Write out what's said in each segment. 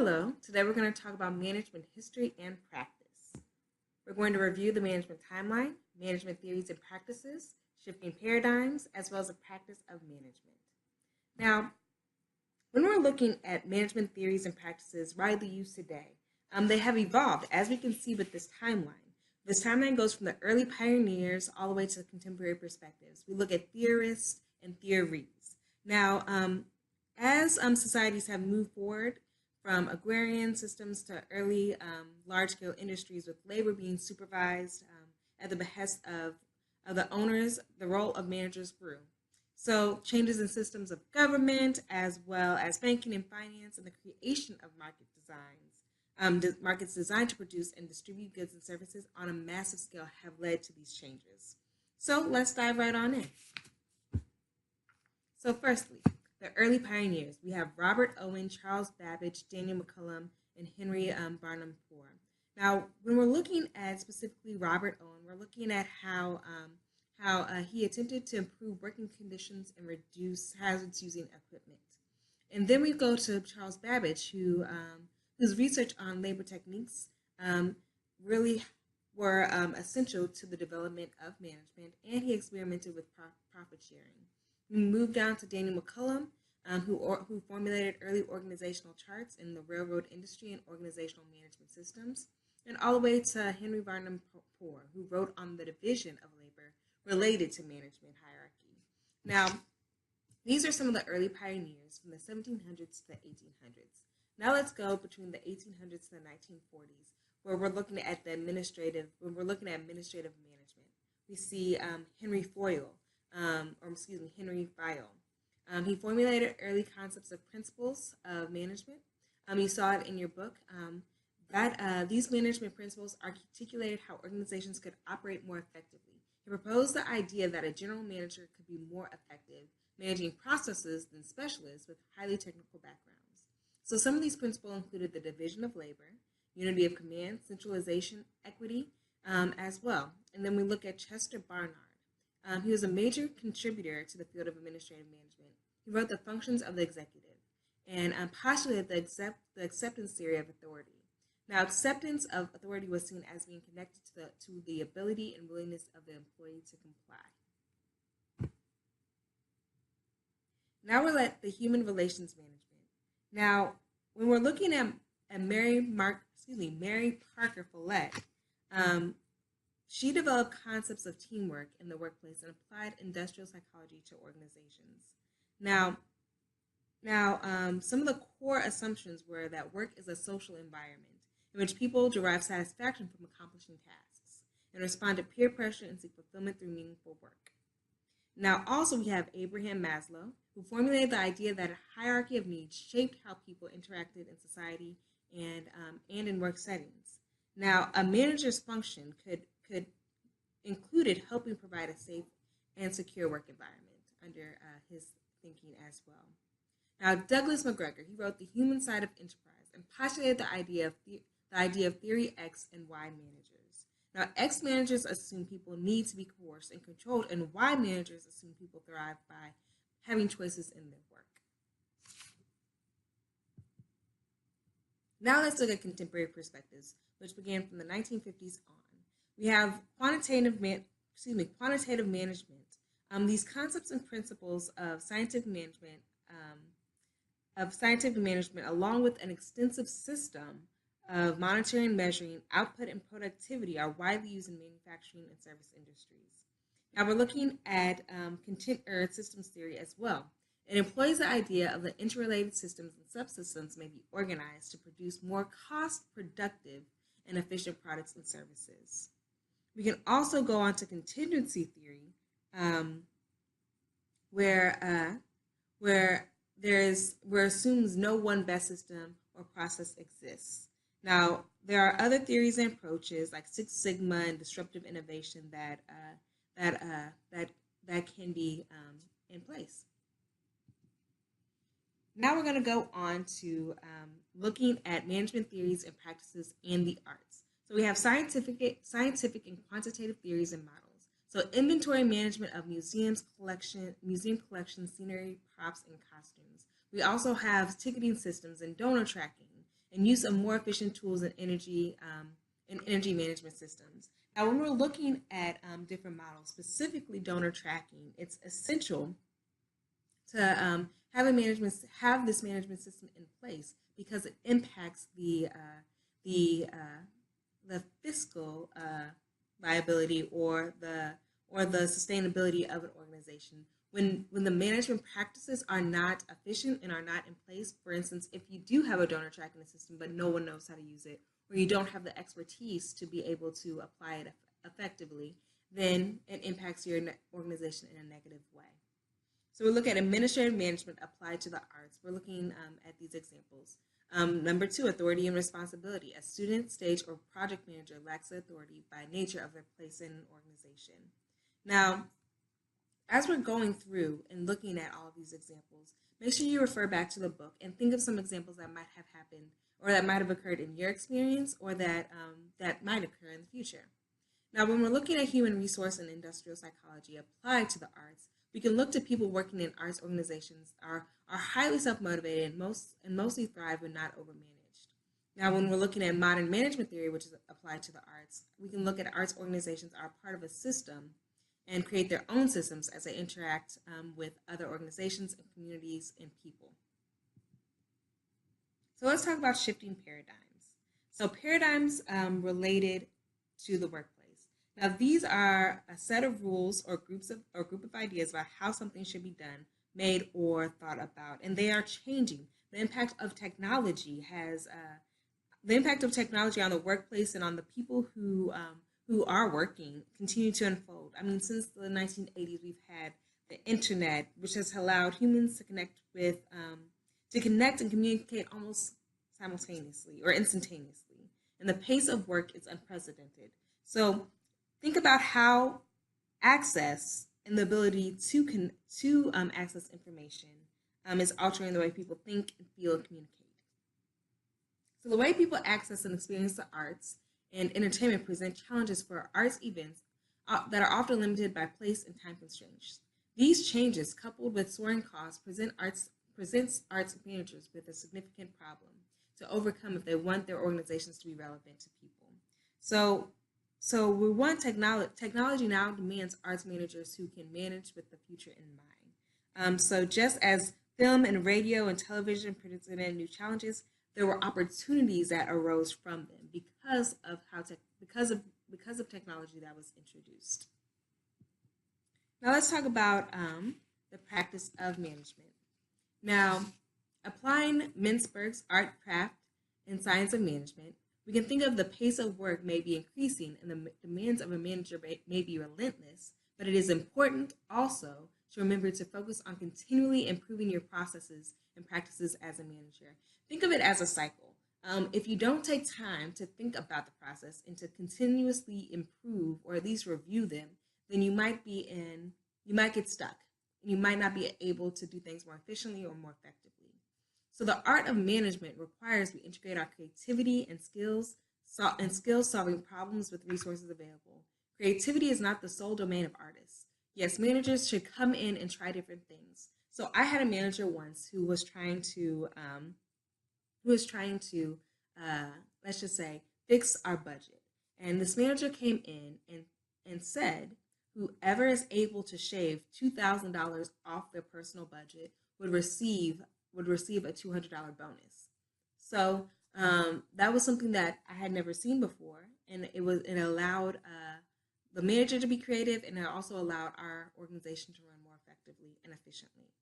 Hello, today we're going to talk about management history and practice. We're going to review the management timeline, management theories and practices, shifting paradigms, as well as the practice of management. Now, when we're looking at management theories and practices widely used today, they have evolved, as we can see with this timeline. This timeline goes from the early pioneers all the way to contemporary perspectives. We look at theorists and theories. Now, as societies have moved forward, from agrarian systems to early large-scale industries with labor being supervised at the behest of the owners, the role of managers grew. So changes in systems of government, as well as banking and finance, and the creation of markets designed to produce and distribute goods and services on a massive scale have led to these changes. So let's dive right on in. So firstly, the early pioneers. We have Robert Owen, Charles Babbage, Daniel McCollum, and Henry Barnum Poor. Now, when we're looking at specifically Robert Owen, we're looking at how he attempted to improve working conditions and reduce hazards using equipment. And then we go to Charles Babbage, whose research on labor techniques really were essential to the development of management, and he experimented with profit sharing. We move down to Daniel McCollum, who formulated early organizational charts in the railroad industry and organizational management systems, and all the way to Henry Barnum Poor, who wrote on the division of labor related to management hierarchy. Now, these are some of the early pioneers from the 1700s to the 1800s. Now let's go between the 1800s to the 1940s, where we're looking at administrative management. We see Henry Fayol. He formulated early concepts of principles of management. You saw it in your book that these management principles articulated how organizations could operate more effectively. He proposed the idea that a general manager could be more effective managing processes than specialists with highly technical backgrounds. So some of these principles included the division of labor, unity of command, centralization, equity, as well. And then we look at Chester Barnard. He was a major contributor to the field of administrative management. He wrote the functions of the executive and postulated the acceptance theory of authority. Now, acceptance of authority was seen as being connected to the ability and willingness of the employee to comply. Now we're at the human relations management. Now, when we're looking at Mary Parker Follett, she developed concepts of teamwork in the workplace and applied industrial psychology to organizations. Now, some of the core assumptions were that work is a social environment in which people derive satisfaction from accomplishing tasks and respond to peer pressure and seek fulfillment through meaningful work. Now, also we have Abraham Maslow, who formulated the idea that a hierarchy of needs shaped how people interacted in society and in work settings. Now, a manager's function could included helping provide a safe and secure work environment under his thinking as well. Now, Douglas McGregor, he wrote The Human Side of Enterprise and postulated the idea of theory X and Y managers. Now, X managers assume people need to be coerced and controlled, and Y managers assume people thrive by having choices in their work. Now let's look at contemporary perspectives, which began from the 1950s on. We have quantitative management. These concepts and principles of scientific management, along with an extensive system of monitoring and measuring output and productivity, are widely used in manufacturing and service industries. Now we're looking at systems theory as well. It employs the idea of the interrelated systems and subsystems may be organized to produce more cost-productive and efficient products and services. We can also go on to contingency theory, where assumes no one best system or process exists. Now, there are other theories and approaches like Six Sigma and disruptive innovation that can be in place. Now we're going to go on to looking at management theories and practices and the arts. So we have scientific and quantitative theories and models. So inventory management of museum collections, scenery, props, and costumes. We also have ticketing systems and donor tracking and use of more efficient tools and energy management systems. Now, when we're looking at different models, specifically donor tracking, it's essential to have this management system in place because it impacts the fiscal liability or the sustainability of an organization. When the management practices are not efficient and are not in place, for instance, if you do have a donor tracking system but no one knows how to use it, or you don't have the expertise to be able to apply it effectively, then it impacts your organization in a negative way. So we look at administrative management applied to the arts. We're looking at these examples. Number 2, authority and responsibility. A student, stage, or project manager lacks the authority by nature of their place in an organization. Now, as we're going through and looking at all of these examples, make sure you refer back to the book and think of some examples that might have happened or that might have occurred in your experience or that might occur in the future. Now, when we're looking at human resource and industrial psychology applied to the arts, we can look to people working in arts organizations are highly self-motivated and mostly thrive when not overmanaged. Now, when we're looking at modern management theory, which is applied to the arts, we can look at arts organizations are part of a system and create their own systems as they interact with other organizations and communities and people. So let's talk about shifting paradigms. So paradigms related to the workplace. Now, these are a set of rules or group of ideas about how something should be done, made, or thought about, and they are changing. The impact of technology on the workplace and on the people who are working continue to unfold. I mean, since the 1980s, we've had the internet, which has allowed humans to connect and communicate almost simultaneously or instantaneously, and the pace of work is unprecedented. So think about how access and the ability to access information is altering the way people think and feel and communicate. So the way people access and experience the arts and entertainment present challenges for arts events that are often limited by place and time constraints. These changes, coupled with soaring costs, presents arts managers with a significant problem to overcome if they want their organizations to be relevant to people. So we want technology now demands arts managers who can manage with the future in mind. So just as film and radio and television presented new challenges, there were opportunities that arose from them because of technology that was introduced. Now let's talk about the practice of management. Now, applying Mintzberg's art, craft, and science of management, we can think of the pace of work may be increasing and the demands of a manager may be relentless, but it is important also to remember to focus on continually improving your processes and practices as a manager. Think of it as a cycle. If you don't take time to think about the process and to continuously improve or at least review them, then you might get stuck and you might not be able to do things more efficiently or more effectively. So the art of management requires we integrate our creativity and skills solving problems with resources available. Creativity is not the sole domain of artists. Yes, managers should come in and try different things. So I had a manager once who was trying to let's just say, fix our budget. And this manager came in and said, whoever is able to shave $2,000 off their personal budget would receive a $200 bonus. So that was something that I had never seen before, and it allowed the manager to be creative, and it also allowed our organization to run more effectively and efficiently.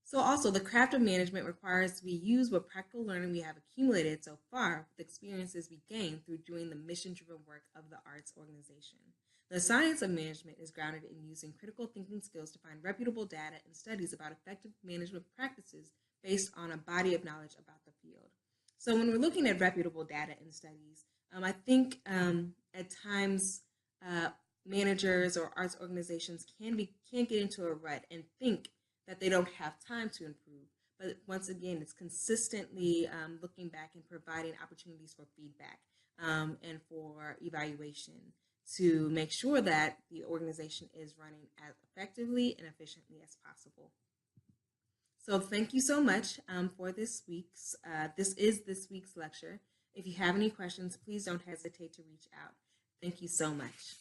So also, the craft of management requires we use what practical learning we have accumulated so far with experiences we gained through doing the mission-driven work of the arts organization. The science of management is grounded in using critical thinking skills to find reputable data and studies about effective management practices based on a body of knowledge about the field. So when we're looking at reputable data and studies, I think at times managers or arts organizations can get into a rut and think that they don't have time to improve. But once again, it's consistently looking back and providing opportunities for feedback and for evaluation to make sure that the organization is running as effectively and efficiently as possible. So thank you so much for this week's lecture. If you have any questions, please don't hesitate to reach out. Thank you so much.